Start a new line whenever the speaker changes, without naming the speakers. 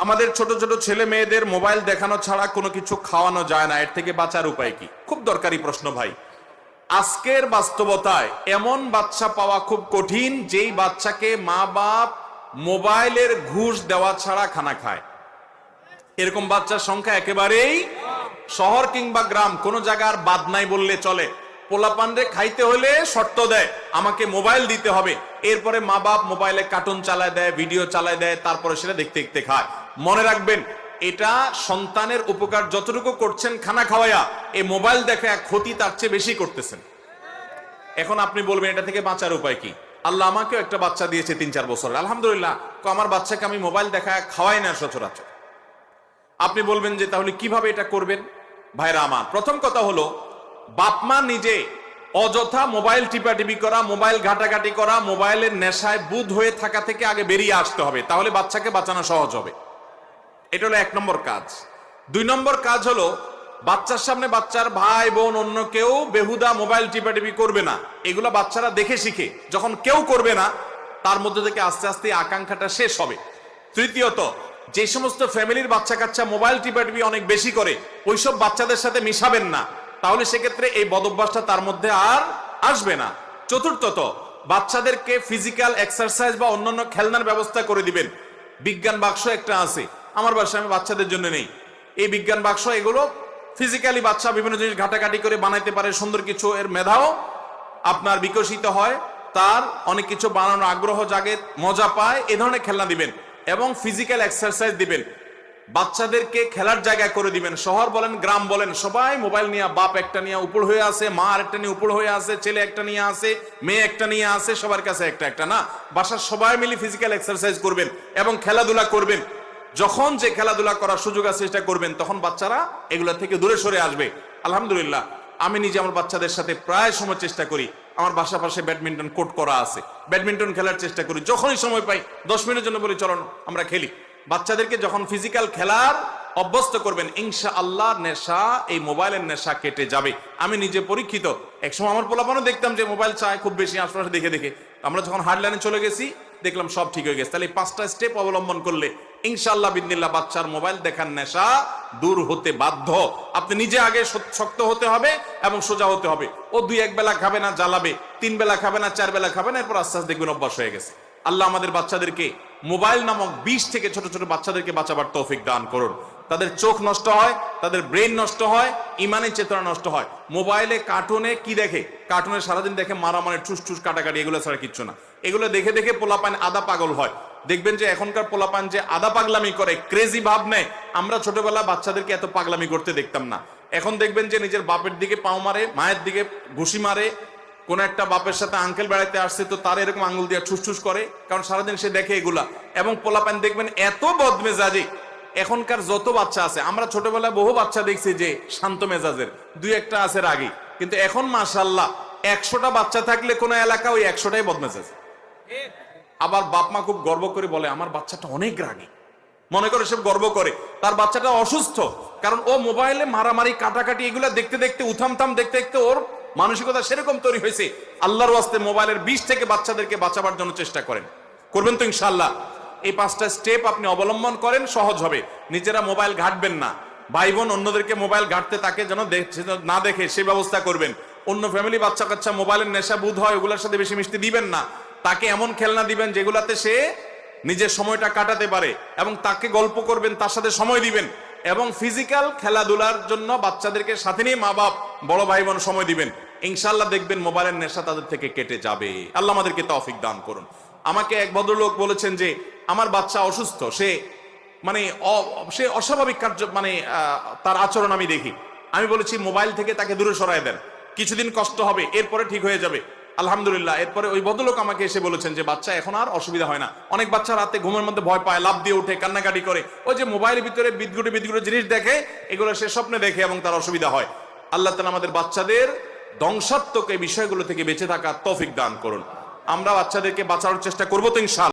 আমাদের ছোট ছোট ছেলে মেয়েদের মোবাইল দেখানো ছাড়া কোনো কিছু খাওয়ানো যায় না, এর থেকে বাঁচার উপায় কি? খুব দরকারি প্রশ্ন ভাই। আজকের বাস্তবতায় এমন বাচ্চা পাওয়া খুব কঠিন যেই বাচ্চাকে মা বাপ মোবাইলের ঘুষ দেওয়া ছাড়া খানা খায়। এরকম বাচ্চার সংখ্যা একেবারেই শহর কিংবা গ্রাম কোনো জায়গার বাদ নাই বললে চলে। পোলাপানরে খাইতে হলে শর্ত দেয়, আমাকে মোবাইল দিতে হবে। এরপরে মা বাপ মোবাইলে কার্টুন চালায় দেয়, ভিডিও চালায় দেয়, তারপরে সেটা দেখতে দেখতে খায়। মনে রাখবেন, এটা সন্তানের উপকার যতটুকু করছেন খানা খাওয়ায়া, এই মোবাইল দেখা ক্ষতি তার চেয়ে বেশি করতেছেন। এখন আপনি বলবেন এটা থেকে বাঁচার উপায় কি? আল্লাহ আমাকেও একটা বাচ্চা দিয়েছে 3-4 বছরের, আলহামদুলিল্লাহ। আমার বাচ্চাকে আমি মোবাইল দেখা খাওয়াই না সচরাচর। আপনি বলবেন যে তাহলে কিভাবে এটা করবেন? ভাইরা আমার, প্রথম কথা হলো, বাপমা নিজে অযথা মোবাইল টিপাটিপি করা, মোবাইল ঘাটাঘাটি করা, মোবাইলের নেশায় বুঁদ হয়ে থাকা থেকে আগে বেরিয়ে আসতে হবে, তাহলে বাচ্চাকে বাঁচানো সহজ হবে। এটা হলো 1 নম্বর কাজ। 2 নম্বর কাজ হলো, বাচ্চার সামনে বাচ্চার ভাই বোন অন্য কেউ বেহুদা মোবাইল টিপাটিপি করবে না। এগুলো বাচ্চারা দেখে শিখে, যখন কেউ করবে না তার মধ্যে থেকে আস্তে আস্তে আকাঙ্ক্ষাটা শেষ হবে। তৃতীয়ত, যে সমস্ত ফ্যামিলির বাচ্চা কাচ্চা মোবাইল টিপাটিপি অনেক বেশি করে, ওইসব বাচ্চাদের সাথে মিশাবেন না, তাহলে সেক্ষেত্রে এই বদভ্যাসটা তার মধ্যে আর আসবে না। চতুর্থত, বাচ্চাদেরকে ফিজিক্যাল এক্সারসাইজ বা অন্যান্য খেলনার ব্যবস্থা করে দিবেন। বিজ্ঞান বাক্স একটা আছে আমার বাসায়, আমি বাচ্চাদের জন্য নেই। এই বিজ্ঞান বাক্স, এগুলো ফিজিক্যালি বাচ্চা বিভিন্ন জিনিস ঘাটাঘাটি করে বানাইতে পারে, সুন্দর কিছু, এর মেধাও আপনার বিকশিত হয়, তার অনেক কিছু বানানোর আগ্রহ জাগে, মজা পায়। এ ধরনের খেলনা দিবেন এবং ফিজিক্যাল এক্সারসাইজ দিবেন। বাচ্চাদেরকে খেলার জায়গা করে দিবেন। শহর বলেন গ্রাম বলেন, সবাই মোবাইল নিয়ে, বাপ একটা নিয়ে উপর হয়ে আছে, মা আরেকটা নিয়ে উপর হয়ে আছে, ছেলে একটা নিয়ে আছে, মেয়ে একটা নিয়ে আছে, সবার কাছে একটা একটা না। বাসার সবাই মিলে ফিজিক্যাল এক্সারসাইজ করবেন এবং খেলাধুলা করবেন। যখন যে খেলাধুলা করার সুযোগ আছে সেটা করবেন, তখন বাচ্চারা এগুলা থেকে দূরে সরে আসবে। আলহামদুলিল্লাহ, আমি নিজে আমার বাচ্চাদের সাথে প্রায় সময় চেষ্টা করি, আমার বাসা পাশে ব্যাডমিন্টন কোর্ট করা আছে, ব্যাডমিন্টন খেলার চেষ্টা করি। যখনই সময় পাই 10 মিনিটের জন্য বলি চলো আমরা খেলি। বাচ্চাদেরকে যখন ফিজিক্যাল খেলার অভ্যস্ত করবেন, ইনশাআল্লাহ নেশা, এই মোবাইলের নেশা কেটে যাবে। আমি নিজে পরীক্ষিত। একসময় আমার পোলাপানও দেখতাম যে মোবাইল চায় খুব বেশি, আশপাশে দেখে দেখে। আমরা যখন হার্ডলাইনে চলে গেছি, দেখলাম সব ঠিক হয়ে গেছে। তাহলে এই 5টা স্টেপ অবলম্বন করলে ইনশাআল্লাহ বিদিনিল্লাহ বাচ্চার মোবাইল দেখার নেশা দূর হতে বাধ্য। আপনি নিজে আগে শক্ত হতে হবে এবং সোজা হতে হবে। ও 2-1 বেলা খাবে না, জ্বালাবে, 3 বেলা খাবে না, 4 বেলা খাবে না, এরপর আস্তে আস্তে দেখবেন অভ্যাস হয়ে গেছে। আল্লাহ আমাদের বাচ্চাদেরকে মোবাইল নামক বিষ থেকে ছোট ছোট বাচ্চাদেরকে বাঁচাবার তৌফিক দান করুন। তাদের চোখ নষ্ট হয়, তাদের ব্রেন নষ্ট হয়, ইমানের চেতনা নষ্ট হয়। মোবাইলে কার্টুনে কি দেখে? কার্টুনে সারাদিন দেখে মারামারি, ঠুস ঠুস, কাটাকাটি, এগুলো ছাড়া কিচ্ছু না। এগুলো দেখে দেখে পোলাপান আদা পাগল হয়। দেখবেন যে এখনকার পোলাপান যে আদা পাগলামি করে, ক্রেজি ভাব নেয়, আমরা ছোটবেলা বাচ্চাদেরকে এত পাগলামি করতে দেখতাম না। এখন দেখবেন যে নিজের বাপের দিকে পাও মারে, মায়ের দিকে ঘুষি মারে। কোন একটা বাপের সাথে আঙ্কেল বেড়াইতে আসছে তো তার এরকম আঙ্গুল দিয়ে ঠুসঠুস করে, কারণ সারাদিন সে দেখে এগুলা। এবং পোলাপান দেখবেন এত বদমেজাজি। এখনকার যত বাচ্চা আছে, আমরা ছোটবেলায় বহু বাচ্চা দেখছি যে শান্ত মেজাজের, 2-1টা আছে রাগী, কিন্তু এখন মাশাআল্লাহ 100টা বাচ্চা থাকলে কোন এলাকা ওই 100টাই বদমেজাজ। আবার বাপ মা খুব গর্ব করে বলে আমার বাচ্চাটা অনেক রাগী, মনে করে সব গর্ব করে। তার বাচ্চাটা অসুস্থ, কারণ ও মোবাইলে মারামারি, কাটাকাটি, এগুলা দেখতে দেখতে, উথামথাম দেখতে দেখতে ওর মানসিকতা সেরকম তৈরি হয়েছে। আল্লাহর ওয়াস্তে মোবাইলের বিষ থেকে বাচ্চাদেরকে বাঁচাবার জন্য চেষ্টা করবেন তো ইনশাআল্লাহ। এই 5টা স্টেপ আপনি অবলম্বন করেন, সহজ হবে। নিজেরা মোবাইল ঘাটবেন না, ভাই বোন অন্যদেরকে মোবাইল ঘাটতে তাকে যেন না দেখে সেই ব্যবস্থা করবেন। অন্য ফ্যামিলি বাচ্চা কাচ্চা মোবাইলের নেশা বুধ হয়, ওগুলোর সাথে বেশি মিশতে দিবেন না। তাকে এমন খেলনা দিবেন যেগুলাতে সে নিজের সময়টা কাটাতে পারে, এবং তাকে গল্প করবেন, তার সাথে সময় দিবেন। এবং ফিজিক্যাল খেলাধুলার জন্য বাচ্চাদেরকে সাথে নিয়ে মা বাপ, বড় ভাই বোন সময় দিবেন। ইনশাআল্লাহ দেখবেন মোবাইলের নেশা তাদের থেকে কেটে যাবে। আল্লাহ আমাদেরকে তৌফিক দান করুন। আমাকে এক ভদ্রলোক বলেছেন যে আমার বাচ্চা অসুস্থ, সে অস্বাভাবিক কার্য, তার আচরণ আমি দেখি। আমি বলেছি মোবাইল থেকে তাকে দূরে সরায় দেন, কিছুদিন কষ্ট হবে, এরপরে ঠিক হয়ে যাবে। আলহামদুলিল্লাহ, এরপরে ওই ভদ্রলোক আমাকে এসে বলেছেন যে বাচ্চা এখন আর অসুবিধা হয় না। অনেক বাচ্চা রাতে ঘুমের মধ্যে ভয় পায়, লাফ দিয়ে উঠে, কান্নাকাটি করে, ওই যে মোবাইলের ভিতরে বিদঘুটে জিনিস দেখে, এগুলো সে স্বপ্নে দেখে এবং তার অসুবিধা হয়। আল্লাহ তাআলা আমাদের বাচ্চাদের ধ্বংসাত্মক এই বিষয়গুলো থেকে বেঁচে থাকার তৌফিক দান করুন। আমরা বাচ্চাদেরকে বাঁচানোর চেষ্টা করবো তো ইনশাআল্লাহ।